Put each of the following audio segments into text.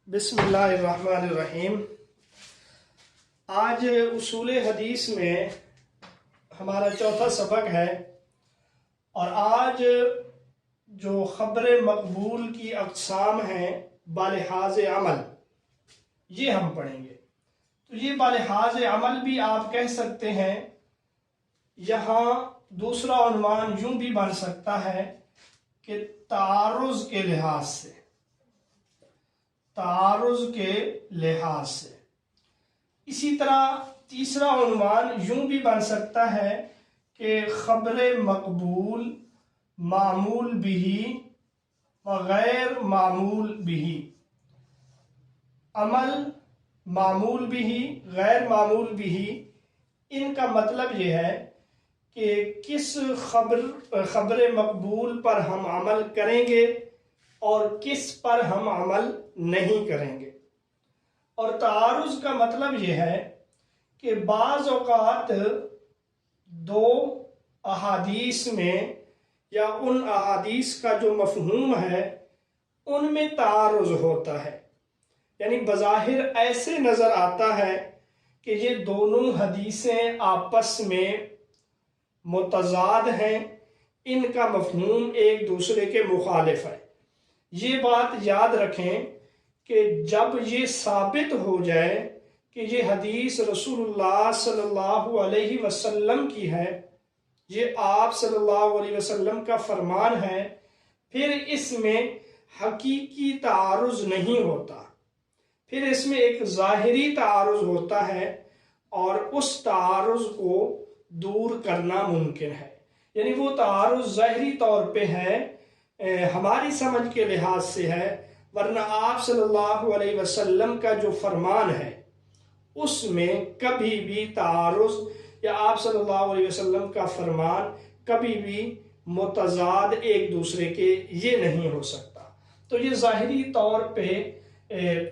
بسم اللہ الرحمن الرحیم۔ آج اصول حدیث میں ہمارا چوتھا سبق ہے، اور آج جو خبر مقبول کی اقسام ہیں بالحاظ عمل، یہ ہم پڑھیں گے۔ تو یہ بالحاظ عمل بھی آپ کہہ سکتے ہیں، یہاں دوسرا عنوان یوں بھی بن سکتا ہے کہ تعارض کے لحاظ سے، تعارض کے لحاظ سے۔ اسی طرح تیسرا عنوان یوں بھی بن سکتا ہے کہ خبر مقبول معمول بھی و غیر معمول بھی، عمل معمول بھی غیر معمول بھی، ان کا مطلب یہ ہے کہ کس خبر مقبول پر ہم عمل کریں گے اور کس پر ہم عمل نہیں کریں گے۔ اور تعارض کا مطلب یہ ہے کہ بعض اوقات دو احادیث میں یا ان احادیث کا جو مفہوم ہے ان میں تعارض ہوتا ہے، یعنی بظاہر ایسے نظر آتا ہے کہ یہ دونوں حدیثیں آپس میں متضاد ہیں، ان کا مفہوم ایک دوسرے کے مخالف ہے۔ یہ بات یاد رکھیں کہ جب یہ ثابت ہو جائے کہ یہ حدیث رسول اللہ صلی اللہ علیہ وسلم کی ہے، یہ آپ صلی اللہ علیہ وسلم کا فرمان ہے، پھر اس میں حقیقی تعارض نہیں ہوتا، پھر اس میں ایک ظاہری تعارض ہوتا ہے، اور اس تعارض کو دور کرنا ممکن ہے۔ یعنی وہ تعارض ظاہری طور پہ ہے، ہماری سمجھ کے لحاظ سے ہے، ورنہ آپ صلی اللہ علیہ وسلم کا جو فرمان ہے اس میں کبھی بھی تعارض، یا آپ صلی اللہ علیہ وسلم کا فرمان کبھی بھی متضاد ایک دوسرے کے یہ نہیں ہو سکتا۔ تو یہ ظاہری طور پہ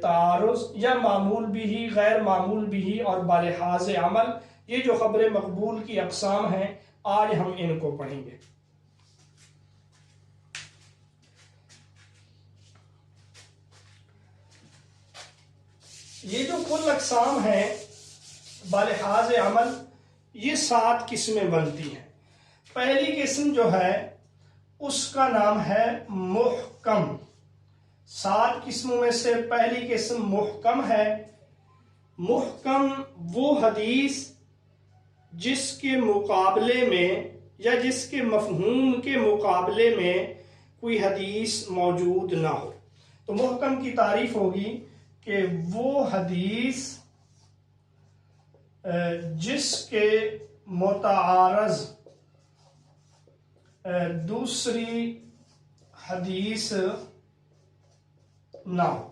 تعارض یا معمول بھی غیر معمول بھی اور بالحاظ عمل، یہ جو خبر مقبول کی اقسام ہیں، آج ہم ان کو پڑھیں گے۔ یہ جو کل اقسام ہیں بالحاظ عمل، یہ 7 قسمیں بنتی ہیں۔ پہلی قسم جو ہے اس کا نام ہے محکم۔ 7 قسموں میں سے پہلی قسم محکم ہے۔ محکم وہ حدیث جس کے مقابلے میں یا جس کے مفہوم کے مقابلے میں کوئی حدیث موجود نہ ہو۔ تو محکم کی تعریف ہوگی کہ وہ حدیث جس کے متعارض دوسری حدیث نہ ہو۔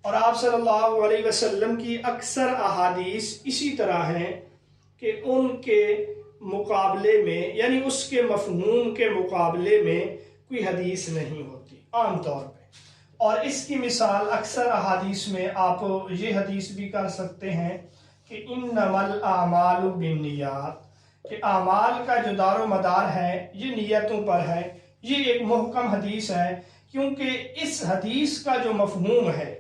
اور آپ صلی اللہ علیہ وسلم کی اکثر احادیث اسی طرح ہیں کہ ان کے مقابلے میں، یعنی اس کے مفہوم کے مقابلے میں کوئی حدیث نہیں ہوتی عام طور پہ۔ اور اس کی مثال اکثر احادیث میں آپ یہ حدیث بھی کر سکتے ہیں کہ انما الاعمال بالنیات، کہ اعمال کا جو دار و مدار ہے یہ نیتوں پر ہے۔ یہ ایک محکم حدیث ہے، کیونکہ اس حدیث کا جو مفہوم ہے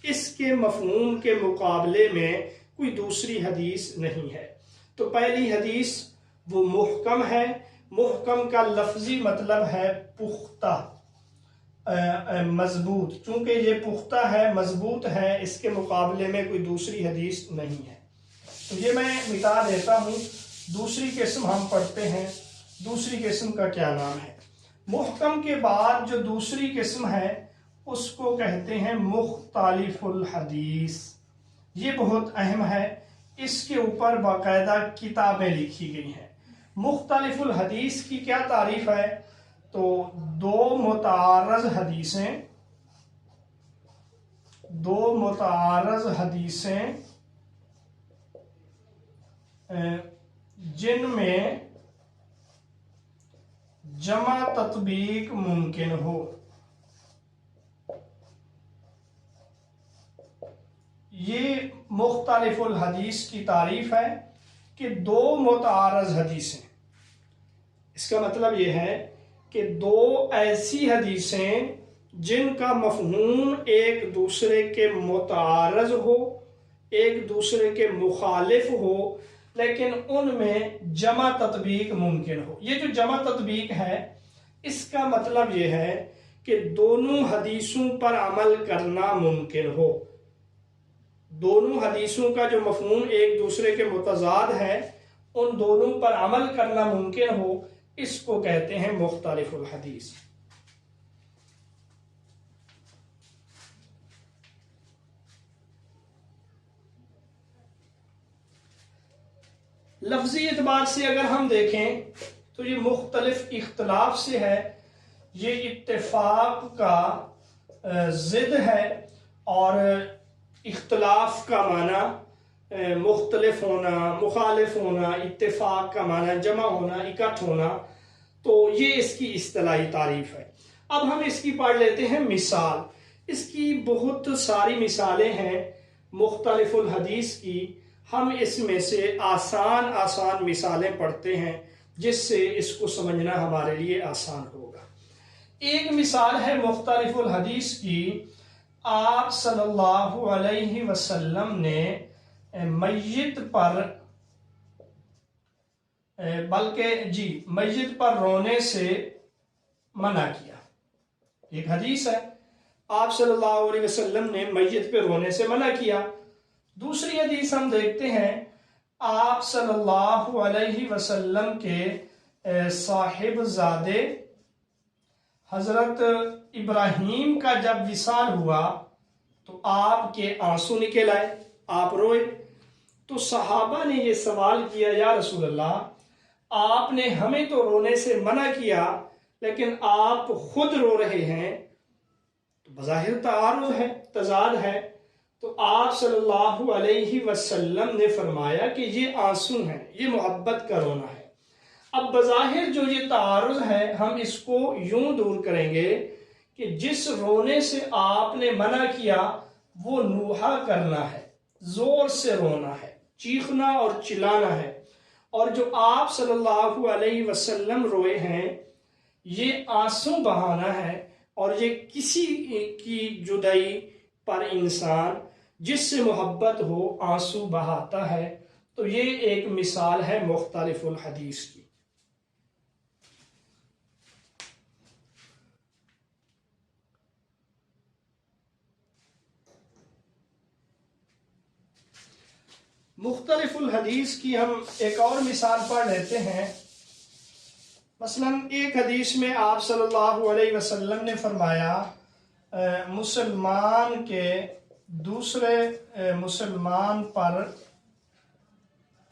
اس کے مفہوم کے مقابلے میں کوئی دوسری حدیث نہیں ہے۔ تو پہلی حدیث وہ محکم ہے۔ محکم کا لفظی مطلب ہے پختہ، مضبوط۔ چونکہ یہ پختہ ہے، مضبوط ہے، اس کے مقابلے میں کوئی دوسری حدیث نہیں ہے۔ تو یہ میں بتا دیتا ہوں۔ دوسری قسم ہم پڑھتے ہیں، دوسری قسم کا کیا نام ہے۔ محکم کے بعد جو دوسری قسم ہے اس کو کہتے ہیں مختلف الحدیث۔ یہ بہت اہم ہے، اس کے اوپر باقاعدہ کتابیں لکھی گئی ہیں۔ مختلف الحدیث کی کیا تعریف ہے؟ تو دو متعارض حدیثیں جن میں جمع تطبیق ممکن ہو۔ یہ مختلف الحدیث کی تعریف ہے کہ دو متعارض حدیثیں، اس کا مطلب یہ ہے کہ دو ایسی حدیثیں جن کا مفہوم ایک دوسرے کے متعارض ہو، ایک دوسرے کے مخالف ہو، لیکن ان میں جمع تطبیق ممکن ہو۔ یہ جو جمع تطبیق ہے اس کا مطلب یہ ہے کہ دونوں حدیثوں پر عمل کرنا ممکن ہو۔ دونوں حدیثوں کا جو مفہوم ایک دوسرے کے متضاد ہے ان دونوں پر عمل کرنا ممکن ہو، اس کو کہتے ہیں مختلف الحدیث۔ لفظی اعتبار سے اگر ہم دیکھیں تو یہ مختلف اختلاف سے ہے، یہ اتفاق کا ضد ہے، اور اختلاف کا معنی مختلف ہونا، مخالف ہونا، اتفاق کا معنی جمع ہونا، اکٹھ ہونا، تو یہ اس کی اصطلاحی تعریف ہے۔ اب ہم اس کی پڑھ لیتے ہیں مثال۔ اس کی بہت ساری مثالیں ہیں مختلف الحدیث کی، ہم اس میں سے آسان مثالیں پڑھتے ہیں جس سے اس کو سمجھنا ہمارے لیے آسان ہوگا۔ ایک مثال ہے مختلف الحدیث کی، آپ صلی اللہ علیہ وسلم نے میت پر رونے سے منع کیا۔ ایک حدیث ہے، آپ صلی اللہ علیہ وسلم نے میت پہ رونے سے منع کیا۔ دوسری حدیث ہم دیکھتے ہیں، آپ صلی اللہ علیہ وسلم کے صاحبزادے حضرت ابراہیم کا جب وصال ہوا تو آپ کے آنسو نکل آئے، آپ روئے۔ تو صحابہ نے یہ سوال کیا، یا رسول اللہ، آپ نے ہمیں تو رونے سے منع کیا لیکن آپ خود رو رہے ہیں، تو بظاہر تعارض ہے، تضاد ہے۔ تو آپ صلی اللہ علیہ وسلم نے فرمایا کہ یہ آنسو ہیں، یہ محبت کا رونا ہے۔ اب بظاہر جو یہ تعارض ہے ہم اس کو یوں دور کریں گے کہ جس رونے سے آپ نے منع کیا وہ نوحہ کرنا ہے، زور سے رونا ہے، چیخنا اور چلانا ہے، اور جو آپ صلی اللہ علیہ وسلم روئے ہیں یہ آنسو بہانا ہے، اور یہ کسی کی جدائی پر انسان جس سے محبت ہو آنسو بہاتا ہے۔ تو یہ ایک مثال ہے مختلف الحدیث کی۔ مختلف الحدیث کی ہم ایک اور مثال پڑھ لیتے ہیں۔ مثلا ایک حدیث میں آپ صلی اللہ علیہ وسلم نے فرمایا، مسلمان کے دوسرے مسلمان پر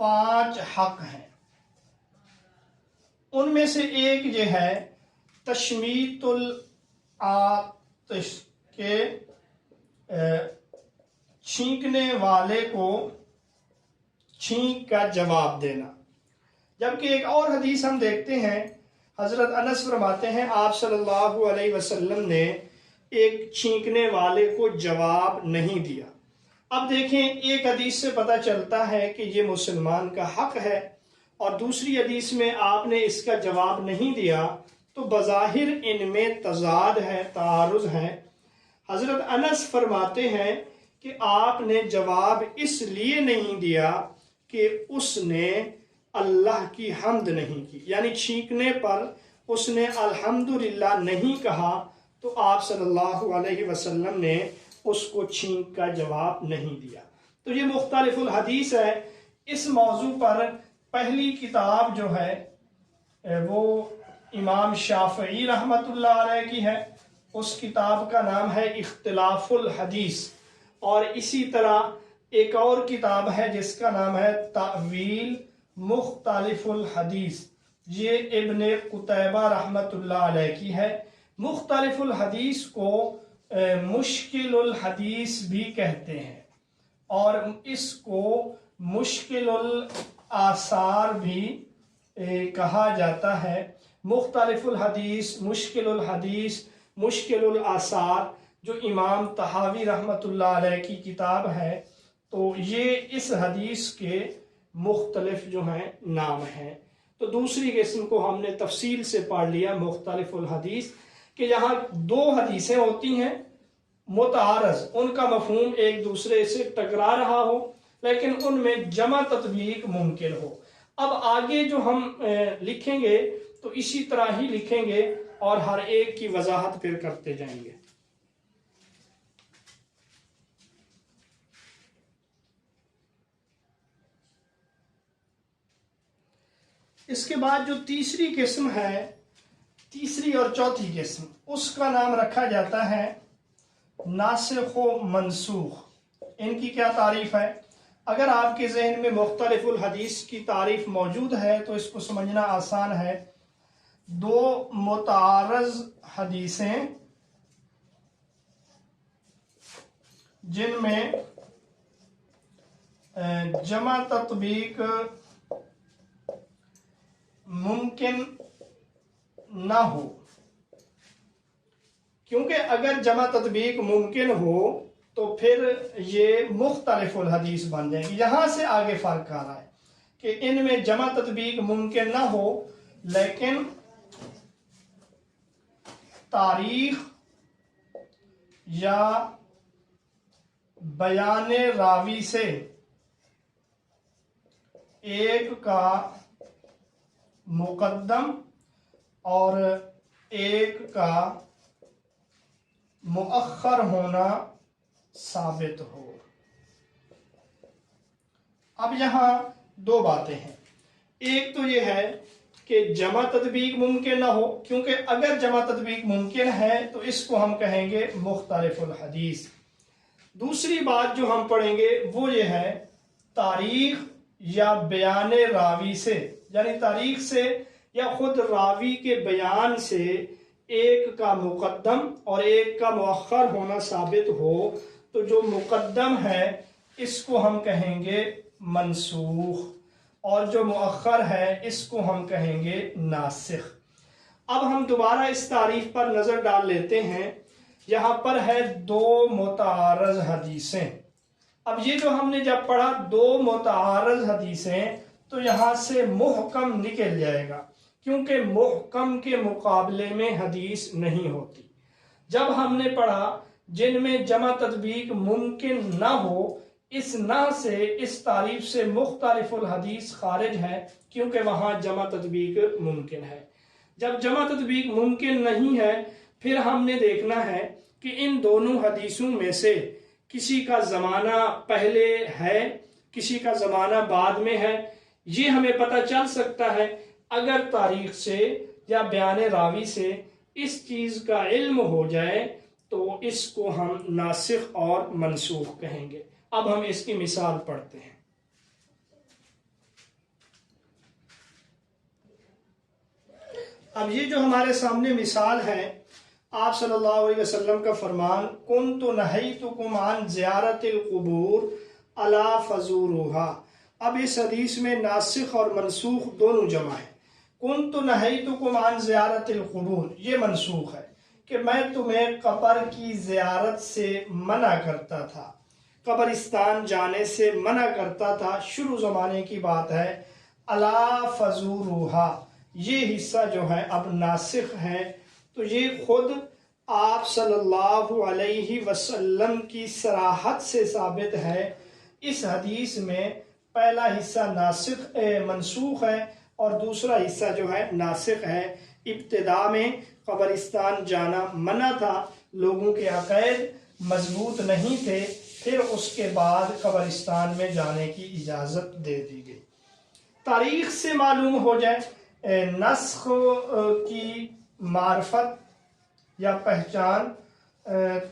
5 حق ہیں، ان میں سے ایک یہ ہے تشمیت العاطش کے چھینکنے والے کو چھینک کا جواب دینا۔ جبکہ ایک اور حدیث ہم دیکھتے ہیں، حضرت انس فرماتے ہیں آپ صلی اللہ علیہ وسلم نے ایک چھینکنے والے کو جواب نہیں دیا۔ اب دیکھیں، ایک حدیث سے پتہ چلتا ہے کہ یہ مسلمان کا حق ہے، اور دوسری حدیث میں آپ نے اس کا جواب نہیں دیا، تو بظاہر ان میں تضاد ہے، تعارض ہے۔ حضرت انس فرماتے ہیں کہ آپ نے جواب اس لیے نہیں دیا کہ اس نے اللہ کی حمد نہیں کی، یعنی چھینکنے پر اس نے الحمدللہ نہیں کہا، تو آپ صلی اللہ علیہ وسلم نے اس کو چھینک کا جواب نہیں دیا۔ تو یہ مختلف الحدیث ہے۔ اس موضوع پر پہلی کتاب جو ہے وہ امام شافعی رحمۃ اللہ علیہ کی ہے، اس کتاب کا نام ہے اختلاف الحدیث، اور اسی طرح ایک اور کتاب ہے جس کا نام ہے تأویل مختلف الحدیث، یہ ابن قتیبہ رحمۃ اللہ علیہ کی ہے۔ مختلف الحدیث کو مشکل الحدیث بھی کہتے ہیں، اور اس کو مشکل الاثار بھی کہا جاتا ہے۔ مختلف الحدیث، مشکل الحدیث، مشکل الاثار جو امام طحاوی رحمۃ اللہ علیہ کی کتاب ہے، تو یہ اس حدیث کے مختلف جو ہیں نام ہیں۔ تو دوسری قسم کو ہم نے تفصیل سے پڑھ لیا، مختلف الحدیث۔ کہ یہاں دو حدیثیں ہوتی ہیں متعارض، ان کا مفہوم ایک دوسرے سے ٹکرا رہا ہو لیکن ان میں جمع تطبیق ممکن ہو۔ اب آگے جو ہم لکھیں گے تو اسی طرح ہی لکھیں گے اور ہر ایک کی وضاحت پھر کرتے جائیں گے۔ اس کے بعد جو تیسری قسم ہے، تیسری اور چوتھی قسم، اس کا نام رکھا جاتا ہے ناسخ و منسوخ۔ ان کی کیا تعریف ہے؟ اگر آپ کے ذہن میں مختلف الحدیث کی تعریف موجود ہے تو اس کو سمجھنا آسان ہے۔ دو متعارض حدیثیں جن میں جمع تطبیق ممکن نہ ہو، کیونکہ اگر جمع تطبیق ممکن ہو تو پھر یہ مختلف الحدیث بن جائیں گی۔ یہاں سے آگے فرق آ رہا ہے کہ ان میں جمع تطبیق ممکن نہ ہو لیکن تاریخ یا بیان راوی سے ایک کا مقدم اور ایک کا مؤخر ہونا ثابت ہو۔ اب یہاں دو باتیں ہیں، ایک تو یہ ہے کہ جمع تطبیق ممکن نہ ہو، کیونکہ اگر جمع تطبیق ممکن ہے تو اس کو ہم کہیں گے مختلف الحدیث۔ دوسری بات جو ہم پڑھیں گے وہ یہ ہے تاریخ یا بیان راوی سے، یعنی تاریخ سے یا خود راوی کے بیان سے ایک کا مقدم اور ایک کا مؤخر ہونا ثابت ہو، تو جو مقدم ہے اس کو ہم کہیں گے منسوخ اور جو مؤخر ہے اس کو ہم کہیں گے ناسخ۔ اب ہم دوبارہ اس تعریف پر نظر ڈال لیتے ہیں۔ یہاں پر ہے دو متعارض حدیثیں۔ اب یہ جو ہم نے جب پڑھا دو متعارض حدیثیں، تو یہاں سے محکم نکل جائے گا، کیونکہ محکم کے مقابلے میں حدیث نہیں ہوتی۔ جب ہم نے پڑھا جن میں جمع تطبیق ممکن نہ ہو، اس نہ سے اس تعریف سے مختلف الحدیث خارج ہے، کیونکہ وہاں جمع تطبیق ممکن ہے۔ جب جمع تطبیق ممکن نہیں ہے، پھر ہم نے دیکھنا ہے کہ ان دونوں حدیثوں میں سے کسی کا زمانہ پہلے ہے، کسی کا زمانہ بعد میں ہے۔ یہ ہمیں پتہ چل سکتا ہے اگر تاریخ سے یا بیان راوی سے اس چیز کا علم ہو جائے تو اس کو ہم ناسخ اور منسوخ کہیں گے۔ اب ہم اس کی مثال پڑھتے ہیں۔ اب یہ جو ہمارے سامنے مثال ہے، آپ صلی اللہ علیہ وسلم کا فرمان کنت نہیتکم عن زیارت القبور الا فزوروها۔ اب اس حدیث میں ناسخ اور منسوخ دونوں جمع ہیں۔ کنت نہیتکم عن زیارت القبور، یہ منسوخ ہے کہ میں تمہیں قبر کی زیارت سے منع کرتا تھا، قبرستان جانے سے منع کرتا تھا، شروع زمانے کی بات ہے۔ الا فزوروها، یہ حصہ جو ہے اب ناسخ ہے، تو یہ خود آپ صلی اللہ علیہ وسلم کی صراحت سے ثابت ہے۔ اس حدیث میں پہلا حصہ منسوخ ہے اور دوسرا حصہ جو ہے ناسخ ہے۔ ابتدا میں قبرستان جانا منع تھا، لوگوں کے عقائد مضبوط نہیں تھے، پھر اس کے بعد قبرستان میں جانے کی اجازت دے دی گئی۔ تاریخ سے معلوم ہو جائے نسخ کی معرفت یا پہچان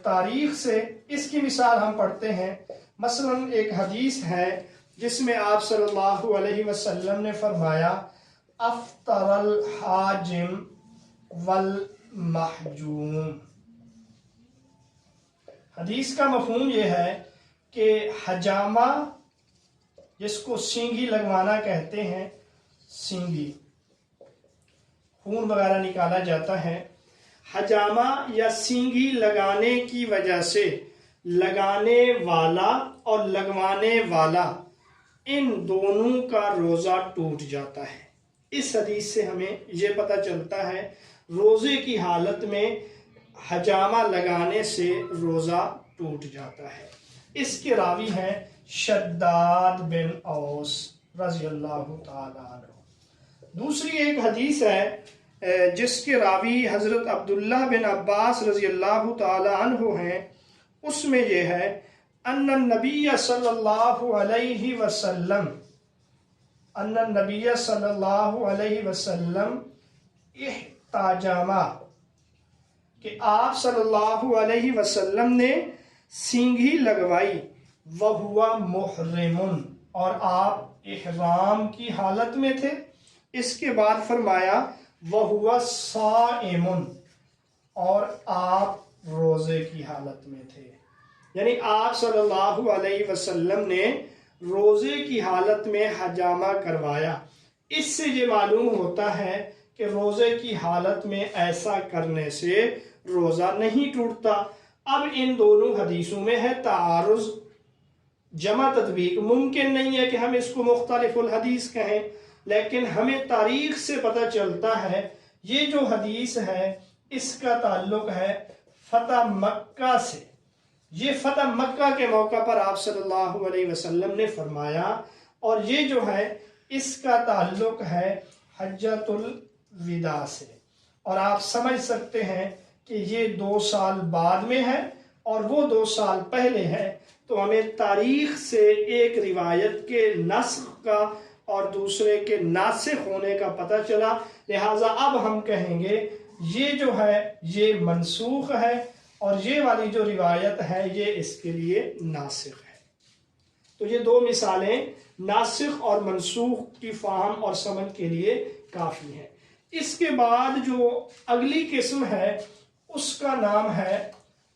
تاریخ سے، اس کی مثال ہم پڑھتے ہیں۔ مثلا ایک حدیث ہے جس میں آپ صلی اللہ علیہ وسلم نے فرمایا افطر الحاجم والمحجوم۔ حدیث کا مفہوم یہ ہے کہ حجامہ، جس کو سینگی لگوانا کہتے ہیں، سینگی خون وغیرہ نکالا جاتا ہے، حجامہ یا سینگی لگانے کی وجہ سے لگانے والا اور لگوانے والا ان دونوں کا روزہ ٹوٹ جاتا ہے۔ اس حدیث سے ہمیں یہ پتہ چلتا ہے روزے کی حالت میں حجامہ لگانے سے روزہ ٹوٹ جاتا ہے۔ اس کے راوی ہیں شداد بن اوس رضی اللہ تعالیٰ عنہ۔ دوسری ایک حدیث ہے جس کے راوی حضرت عبداللہ بن عباس رضی اللہ تعالیٰ عنہ ہیں، اس میں یہ ہے ان النبی صلی اللہ علیہ وسلم احتجامہ، کہ آپ صلی اللہ علیہ وسلم نے سینگھی لگوائی، وَهُوَ مُحْرِمٌ، اور آپ احرام کی حالت میں تھے۔ اس کے بعد فرمایا وَهُوَ صَائِمٌ، اور آپ روزے کی حالت میں تھے۔ یعنی آپ صلی اللہ علیہ وسلم نے روزے کی حالت میں حجامہ کروایا۔ اس سے یہ معلوم ہوتا ہے کہ روزے کی حالت میں ایسا کرنے سے روزہ نہیں ٹوٹتا۔ اب ان دونوں حدیثوں میں ہے تعارض، جمع تطبیق ممکن نہیں ہے کہ ہم اس کو مختلف الحدیث کہیں، لیکن ہمیں تاریخ سے پتہ چلتا ہے یہ جو حدیث ہے اس کا تعلق ہے فتح مکہ سے۔ یہ فتح مکہ کے موقع پر آپ صلی اللہ علیہ وسلم نے فرمایا، اور یہ جو ہے اس کا تعلق ہے حجۃ الوداع سے، اور آپ سمجھ سکتے ہیں کہ یہ 2 سال بعد میں ہے اور وہ 2 سال پہلے ہے، تو ہمیں تاریخ سے ایک روایت کے نسخ کا اور دوسرے کے ناسخ ہونے کا پتہ چلا، لہٰذا اب ہم کہیں گے یہ جو ہے یہ منسوخ ہے، اور یہ والی جو روایت ہے یہ اس کے لیے ناسخ ہے۔ تو یہ 2 مثالیں ناسخ اور منسوخ کی فہم اور سمجھ کے لیے کافی ہیں۔ اس کے بعد جو اگلی قسم ہے اس کا نام ہے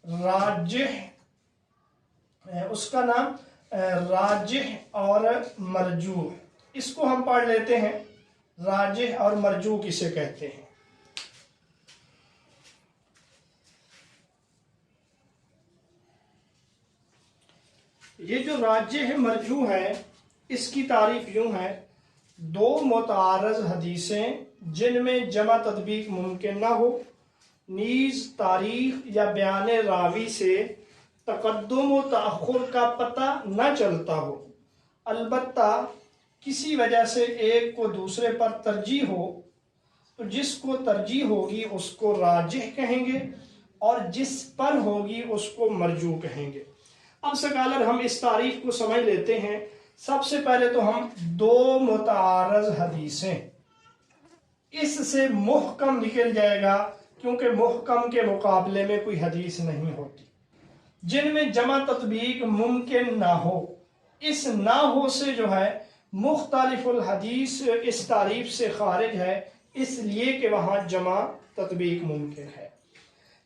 راجح، اس کا نام راجح اور مرجوح۔ اس کو ہم پڑھ لیتے ہیں، راجح اور مرجوح کسے کہتے ہیں۔ یہ جو راجح مرجوح ہے اس کی تعریف یوں ہے: 2 متعارض حدیثیں جن میں جمع تطبیق ممکن نہ ہو، نیز تاریخ یا بیان راوی سے تقدم و تأخر کا پتہ نہ چلتا ہو، البتہ کسی وجہ سے ایک کو دوسرے پر ترجیح ہو، تو جس کو ترجیح ہوگی اس کو راجح کہیں گے اور جس پر ہوگی اس کو مرجوح کہیں گے۔ اب سکالر ہم اس تعریف کو سمجھ لیتے ہیں۔ سب سے پہلے تو ہم 2 متعارض حدیثیں، اس سے محکم نکل جائے گا، کیونکہ محکم کے مقابلے میں کوئی حدیث نہیں ہوتی، جن میں جمع تطبیق ممکن نہ ہو۔ اس نہ ہو سے جو ہے مختلف الحدیث اس تعریف سے خارج ہے، اس لیے کہ وہاں جمع تطبیق ممکن ہے۔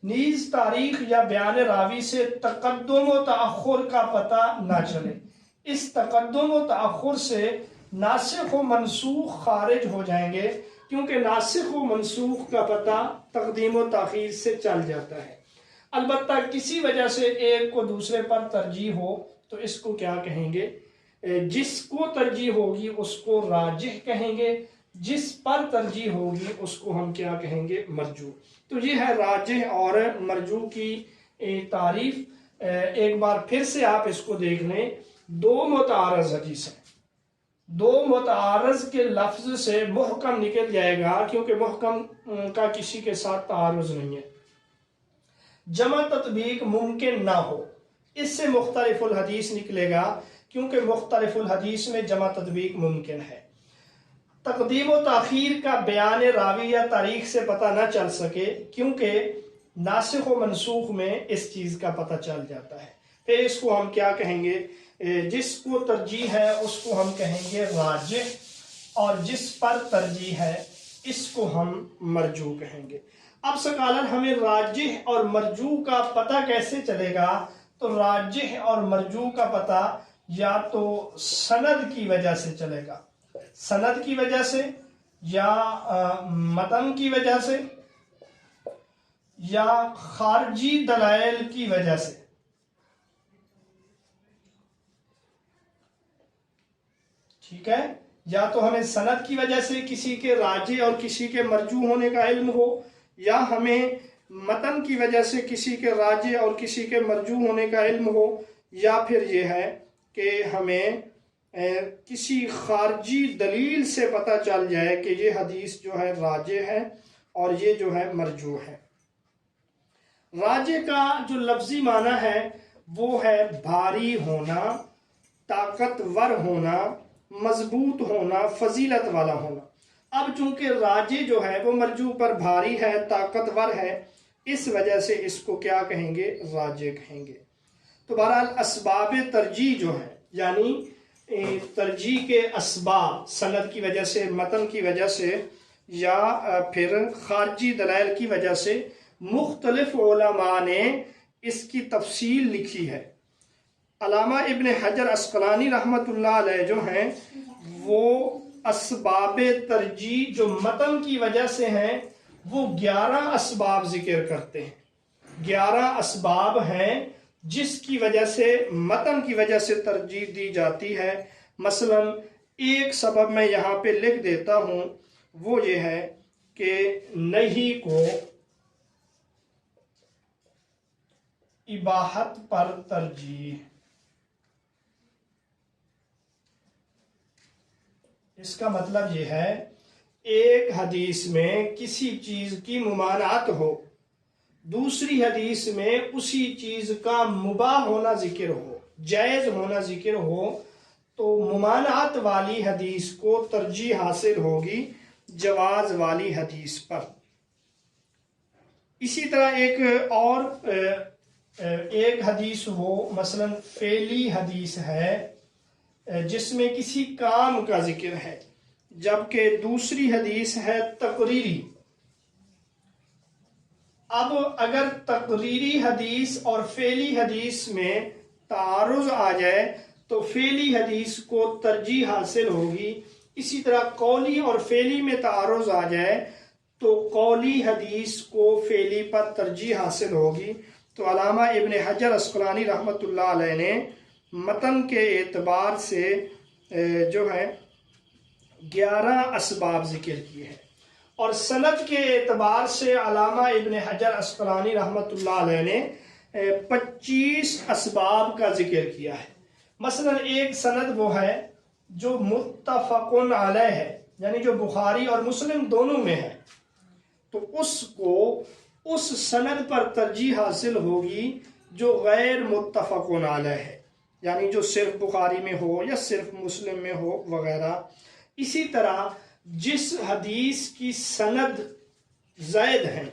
نیز تاریخ یا بیان راوی سے تقدم و تأخر کا پتہ نہ چلے۔ اس تقدم و تأخر سے ناسخ و منسوخ خارج ہو جائیں گے، کیونکہ ناسخ و منسوخ کا پتہ تقدیم و تاخیر سے چل جاتا ہے۔ البتہ کسی وجہ سے ایک کو دوسرے پر ترجیح ہو تو اس کو کیا کہیں گے؟ جس کو ترجیح ہوگی اس کو راجح کہیں گے، جس پر ترجیح ہوگی اس کو ہم کیا کہیں گے؟ مرجوح۔ تو یہ ہے راجح اور مرجوح کی تعریف۔ ایک بار پھر سے آپ اس کو دیکھ لیں، 2 متعارض حدیثیں، 2 متعارض کے لفظ سے محکم نکل جائے گا، کیونکہ محکم کا کسی کے ساتھ تعارض نہیں ہے۔ جمع تطبیق ممکن نہ ہو، اس سے مختلف الحدیث نکلے گا، کیونکہ مختلف الحدیث میں جمع تطبیق ممکن ہے۔ تقدیم و تاخیر کا بیان راوی یا تاریخ سے پتہ نہ چل سکے، کیونکہ ناسخ و منسوخ میں اس چیز کا پتہ چل جاتا ہے۔ پھر اس کو ہم کیا کہیں گے؟ جس کو ترجیح ہے اس کو ہم کہیں گے راجح، اور جس پر ترجیح ہے اس کو ہم مرجوح کہیں گے۔ اب سکالر ہمیں راجح اور مرجوح کا پتہ کیسے چلے گا؟ تو راجح اور مرجوح کا پتہ یا تو سند کی وجہ سے چلے گا، سند کی وجہ سے، یا متن کی وجہ سے، یا خارجی دلائل کی وجہ سے۔ ٹھیک ہے، یا تو ہمیں سند کی وجہ سے کسی کے راجح اور کسی کے مرجوح ہونے کا علم ہو، یا ہمیں متن کی وجہ سے کسی کے راجح اور کسی کے مرجوح ہونے کا علم ہو، یا پھر یہ ہے کہ ہمیں کسی خارجی دلیل سے پتہ چل جائے کہ یہ حدیث جو ہے راجح ہے اور یہ جو ہے مرجوح ہے۔ راجح کا جو لفظی معنی ہے وہ ہے بھاری ہونا، طاقتور ہونا، مضبوط ہونا، فضیلت والا ہونا۔ اب چونکہ راجح جو ہے وہ مرجوح پر بھاری ہے، طاقتور ہے، اس وجہ سے اس کو کیا کہیں گے؟ راجح کہیں گے۔ تو بہرحال اسباب ترجیح جو ہے، یعنی ترجیح کے اسباب سند کی وجہ سے، متن کی وجہ سے، یا پھر خارجی دلائل کی وجہ سے مختلف علماء نے اس کی تفصیل لکھی ہے۔ علامہ ابن حجر عسقلانی رحمۃ اللہ علیہ جو ہیں وہ اسباب ترجیح جو متن کی وجہ سے ہیں وہ 11 اسباب ذکر کرتے ہیں۔ 11 اسباب ہیں جس کی وجہ سے متن کی وجہ سے ترجیح دی جاتی ہے۔ مثلا ایک سبب میں یہاں پہ لکھ دیتا ہوں، وہ یہ ہے کہ نہیں کو اباحت پر ترجیح۔ اس کا مطلب یہ ہے ایک حدیث میں کسی چیز کی ممانعت ہو، دوسری حدیث میں اسی چیز کا مباح ہونا ذکر ہو، جائز ہونا ذکر ہو، تو ممانعت والی حدیث کو ترجیح حاصل ہوگی جواز والی حدیث پر۔ اسی طرح ایک حدیث ہو، مثلا فعلی حدیث ہے جس میں کسی کام کا ذکر ہے، جبکہ دوسری حدیث ہے تقریری۔ اب اگر تقریری حدیث اور فعلی حدیث میں تعارض آ جائے تو فعلی حدیث کو ترجیح حاصل ہوگی۔ اسی طرح قولی اور فعلی میں تعارض آ جائے تو قولی حدیث کو فعلی پر ترجیح حاصل ہوگی۔ تو علامہ ابن حجر عسقلانی رحمۃ اللہ علیہ نے متن کے اعتبار سے جو ہے 11 اسباب ذکر کیے ہیں، اور سند کے اعتبار سے علامہ ابن حجر عسقلانی رحمۃ اللہ علیہ نے 25 اسباب کا ذکر کیا ہے۔ مثلا ایک سند وہ ہے جو متفق علیہ ہے، یعنی جو بخاری اور مسلم دونوں میں ہے، تو اس کو اس سند پر ترجیح حاصل ہوگی جو غیر متفق علیہ ہے، یعنی جو صرف بخاری میں ہو یا صرف مسلم میں ہو وغیرہ۔ اسی طرح جس حدیث کی سند زائد ہے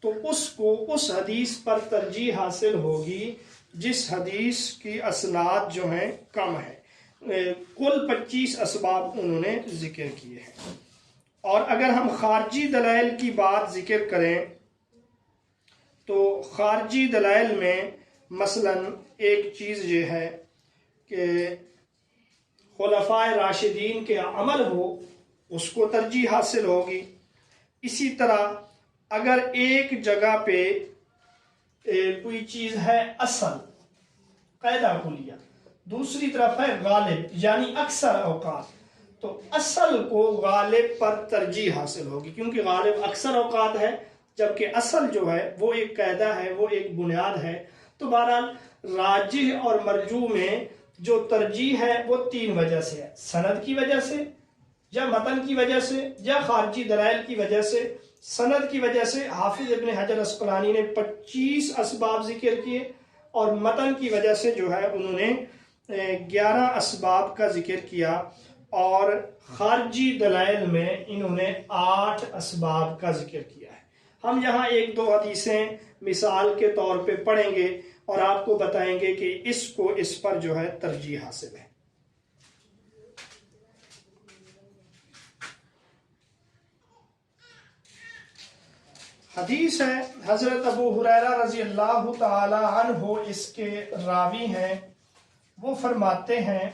تو اس کو اس حدیث پر ترجیح حاصل ہوگی جس حدیث کی اسناد جو ہیں کم ہے۔ کل 25 اسباب انہوں نے ذکر کیے ہیں۔ اور اگر ہم خارجی دلائل کی بات ذکر کریں تو خارجی دلائل میں مثلا ایک چیز یہ ہے کہ خلفائے راشدین کے عمل ہو، اس کو ترجیح حاصل ہوگی۔ اسی طرح اگر ایک جگہ پہ کوئی چیز ہے اصل قاعدہ کلیہ، دوسری طرف ہے غالب یعنی اکثر اوقات، تو اصل کو غالب پر ترجیح حاصل ہوگی، کیونکہ غالب اکثر اوقات ہے جبکہ اصل جو ہے وہ ایک قاعدہ ہے، وہ ایک بنیاد ہے۔ تو بہرحال راجح اور مرجوح میں جو ترجیح ہے وہ 3 وجہ سے ہے، سند کی وجہ سے یا متن کی وجہ سے یا خارجی دلائل کی وجہ سے۔ سند کی وجہ سے حافظ ابن حجر عسقلانی نے 25 اسباب ذکر کیے، اور متن کی وجہ سے جو ہے انہوں نے 11 اسباب کا ذکر کیا، اور خارجی دلائل میں انہوں نے 8 اسباب کا ذکر کیا ہے۔ ہم یہاں 1-2 حدیثیں مثال کے طور پہ پڑھیں گے اور آپ کو بتائیں گے کہ اس پر جو ہے ترجیح حاصل ہے۔ حدیث ہے حضرت ابو ہریرہ رضی اللہ تعالی عنہ اس کے راوی ہیں، وہ فرماتے ہیں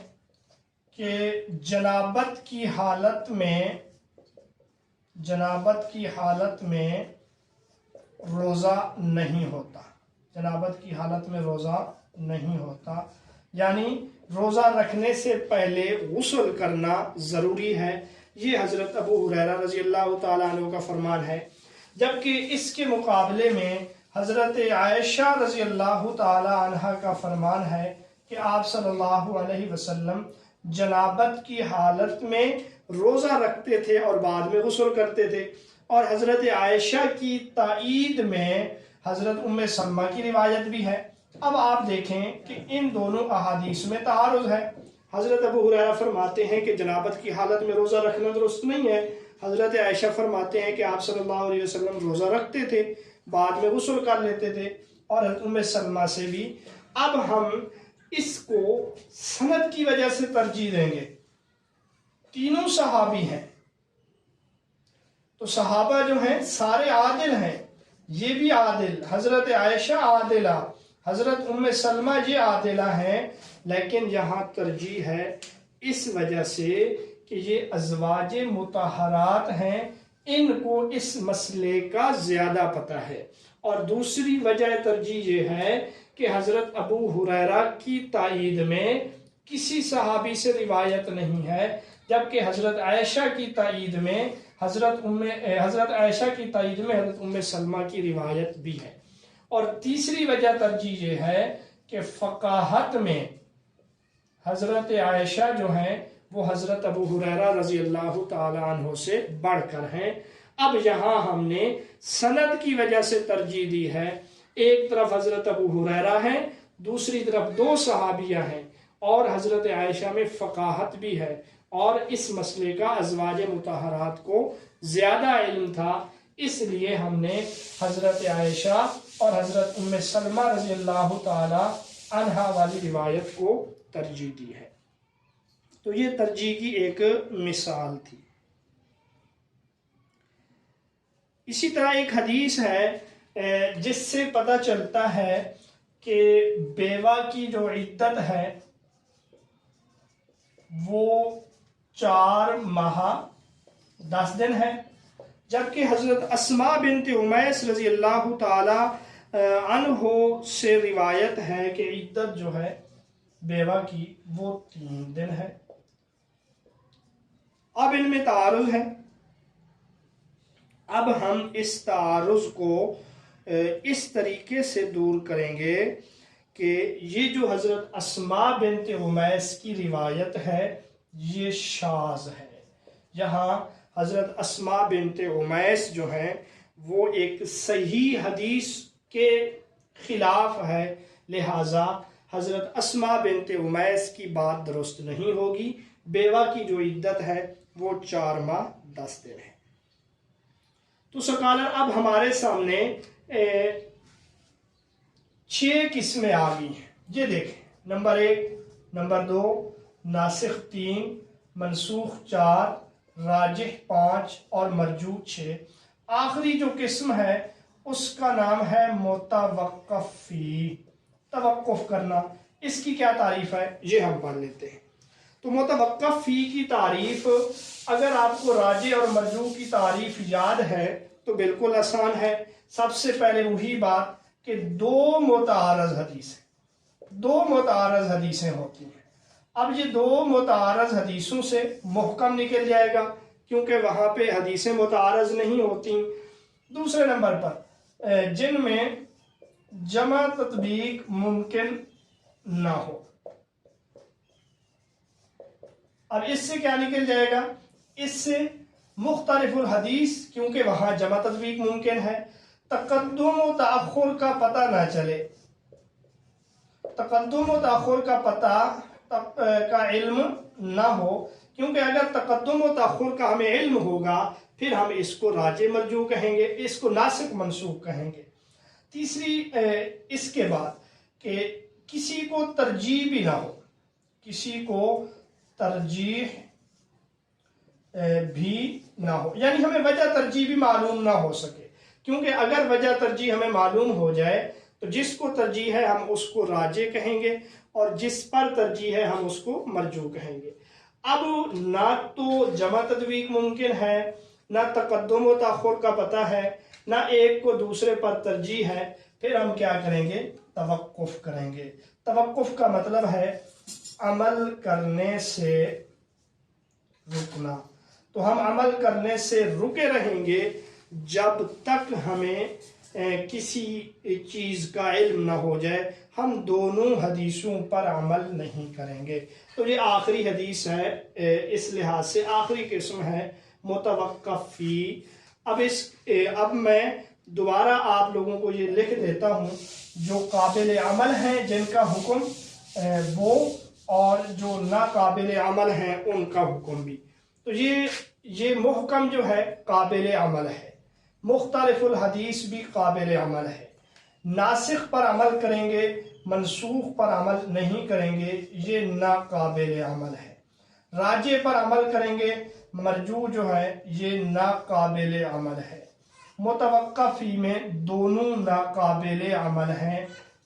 کہ جنابت کی حالت میں روزہ نہیں ہوتا، جنابت کی حالت میں روزہ نہیں ہوتا، یعنی روزہ رکھنے سے پہلے غسل کرنا ضروری ہے۔ یہ حضرت ابو ہریرہ رضی اللہ تعالیٰ عنہ کا فرمان ہے۔ جبکہ اس کے مقابلے میں حضرت عائشہ رضی اللہ تعالی عنہ کا فرمان ہے کہ آپ صلی اللہ علیہ وسلم جنابت کی حالت میں روزہ رکھتے تھے اور بعد میں غسل کرتے تھے، اور حضرت عائشہ کی تائید میں حضرت ام سلمہ کی روایت بھی ہے۔ اب آپ دیکھیں کہ ان دونوں احادیث میں تعارض ہے۔ حضرت ابو ہریرہ فرماتے ہیں کہ جنابت کی حالت میں روزہ رکھنا درست نہیں ہے، حضرت عائشہ فرماتے ہیں کہ آپ صلی اللہ علیہ وسلم روزہ رکھتے تھے، بعد میں غسل کر لیتے تھے، اور حضرت ام سلمہ سے بھی۔ اب ہم اس کو سند کی وجہ سے ترجیح دیں گے۔ تینوں صحابی ہیں، تو صحابہ جو ہیں سارے عادل ہیں، یہ بھی عادل، حضرت عائشہ عادلہ، حضرت ام سلمہ یہ عادلہ ہیں، لیکن یہاں ترجیح ہے اس وجہ سے کہ یہ ازواج مطہرات ہیں، ان کو اس مسئلے کا زیادہ پتہ ہے۔ اور دوسری وجہ ترجیح یہ ہے کہ حضرت ابو ہریرہ کی تائید میں کسی صحابی سے روایت نہیں ہے، جبکہ حضرت عائشہ کی تائید میں حضرت ام سلمہ کی روایت بھی ہے۔ اور تیسری وجہ ترجیح یہ ہے کہ فقاہت میں حضرت عائشہ جو ہیں وہ حضرت ابو ہریرہ رضی اللہ تعالی عنہ سے بڑھ کر ہیں۔ اب یہاں ہم نے سند کی وجہ سے ترجیح دی ہے، ایک طرف حضرت ابو ہریرہ ہیں، دوسری طرف دو صحابیہ ہیں، اور حضرت عائشہ میں فقاہت بھی ہے، اور اس مسئلے کا ازواج مطہرات کو زیادہ علم تھا، اس لیے ہم نے حضرت عائشہ اور حضرت ام سلمہ رضی اللہ تعالی عنہا والی روایت کو ترجیح دی ہے۔ تو یہ ترجیح کی ایک مثال تھی۔ اسی طرح ایک حدیث ہے جس سے پتہ چلتا ہے کہ بیوہ کی جو عدت ہے وہ 4 ماہ 10 دن ہے، جبکہ حضرت اسماء بنت امیس رضی اللہ تعالی عنہ سے روایت ہے کہ عدت جو ہے بیوہ کی وہ 3 دن ہے۔ اب ان میں تعارض ہے، اب ہم اس تعارض کو اس طریقے سے دور کریں گے کہ یہ جو حضرت اسماء بنت امیس کی روایت ہے یہ شاذ ہے۔ یہاں حضرت اسماء بنت امیس جو ہیں وہ ایک صحیح حدیث کے خلاف ہے، لہٰذا حضرت اسماء بنت امیس کی بات درست نہیں ہوگی۔ بیوہ کی جو عدت ہے وہ 4 ماہ 10 دن ہے۔ تو سکالر اب ہمارے سامنے 6 قسمیں آ گئی ہیں، یہ دیکھیں، نمبر 1، نمبر 2، ناسخ 3، منسوخ 4، راجح 5 اور مرجوح 6۔ آخری جو قسم ہے اس کا نام ہے متوقف فی، توقف کرنا۔ اس کی کیا تعریف ہے یہ ہم پڑھ لیتے ہیں۔ تو متوقف فی کی تعریف، اگر آپ کو راجح اور مرجوح کی تعریف یاد ہے تو بالکل آسان ہے۔ سب سے پہلے وہی بات کہ 2 متعارض حدیثیں ہوتی ہیں۔ اب یہ 2 متعارض حدیثوں سے محکم نکل جائے گا، کیونکہ وہاں پہ حدیثیں متعارض نہیں ہوتی۔ دوسرے نمبر پر جن میں جمع تطبیق ممکن نہ ہو۔ اب اس سے کیا نکل جائے گا؟ اس سے مختلف الحدیث، کیونکہ وہاں جمع تطبیق ممکن ہے، تقدم و تاخر کا پتہ نہ چلے، تقدم و تاخر کا پتہ کا علم نہ ہو، کیونکہ اگر تقدم و تاخر کا ہمیں علم ہوگا پھر ہم اس کو راجح مرجوح کہیں گے، اس کو ناسخ منسوخ کہیں گے۔ تیسری اس کے بعد کہ کسی کو ترجیح بھی نہ ہو، کسی کو ترجیح بھی نہ ہو، یعنی ہمیں وجہ ترجیح بھی معلوم نہ ہو سکے، کیونکہ اگر وجہ ترجیح ہمیں معلوم ہو جائے تو جس کو ترجیح ہے ہم اس کو راجح کہیں گے، اور جس پر ترجیح ہے ہم اس کو مرجوح کہیں گے۔ اب نہ تو جمع تطبیق ممکن ہے، نہ تقدم و تاخر کا پتہ ہے، نہ ایک کو دوسرے پر ترجیح ہے، پھر ہم کیا کریں گے؟ توقف کریں گے۔ توقف کا مطلب ہے عمل کرنے سے رکنا۔ تو ہم عمل کرنے سے رکے رہیں گے جب تک ہمیں کسی چیز کا علم نہ ہو جائے ہم دونوں حدیثوں پر عمل نہیں کریں گے۔ تو یہ آخری حدیث ہے، اس لحاظ سے آخری قسم ہے متوقف فی۔ اب میں دوبارہ آپ لوگوں کو یہ لکھ دیتا ہوں جو قابل عمل ہیں جن کا حکم وہ، اور جو ناقابل عمل ہیں ان کا حکم بھی۔ تو یہ محکم جو ہے قابل عمل ہے، مختلف الحدیث بھی قابل عمل ہے۔ ناسخ پر عمل کریں گے، منسوخ پر عمل نہیں کریں گے، یہ ناقابل عمل ہے۔ راجح پر عمل کریں گے، مرجوح جو ہے یہ ناقابل عمل ہے۔ متوقف فی میں دونوں ناقابل عمل ہیں،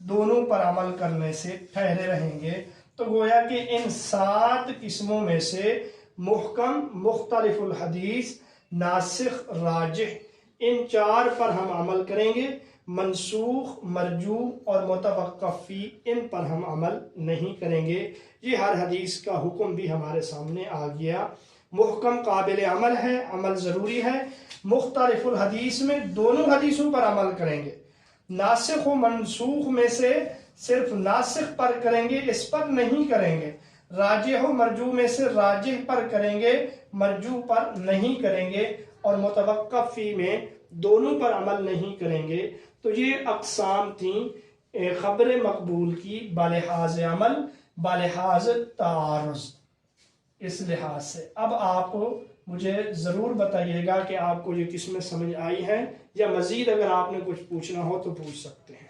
دونوں پر عمل کرنے سے ٹھہرے رہیں گے۔ تو گویا کہ ان 7 قسموں میں سے محکم، مختلف الحدیث، ناسخ، راجح، ان 4 پر ہم عمل کریں گے۔ منسوخ، مرجوح اور متوقف فی ان پر ہم عمل نہیں کریں گے۔ یہ ہر حدیث کا حکم بھی ہمارے سامنے آ گیا۔ محکم قابل عمل ہے، عمل ضروری ہے۔ مختلف الحدیث میں دونوں حدیثوں پر عمل کریں گے۔ ناسخ و منسوخ میں سے صرف ناسخ پر کریں گے، اس پر نہیں کریں گے۔ راجح و مرجوح میں سے راجح پر کریں گے، مرجوح پر نہیں کریں گے، اور متوقف فی میں دونوں پر عمل نہیں کریں گے۔ تو یہ اقسام تھیں خبر مقبول کی بلحاظ عمل، بلحاظ تعارض۔ اس لحاظ سے اب آپ مجھے ضرور بتائیے گا کہ آپ کو یہ قسمیں سمجھ آئی ہیں، یا مزید اگر آپ نے کچھ پوچھنا ہو تو پوچھ سکتے ہیں۔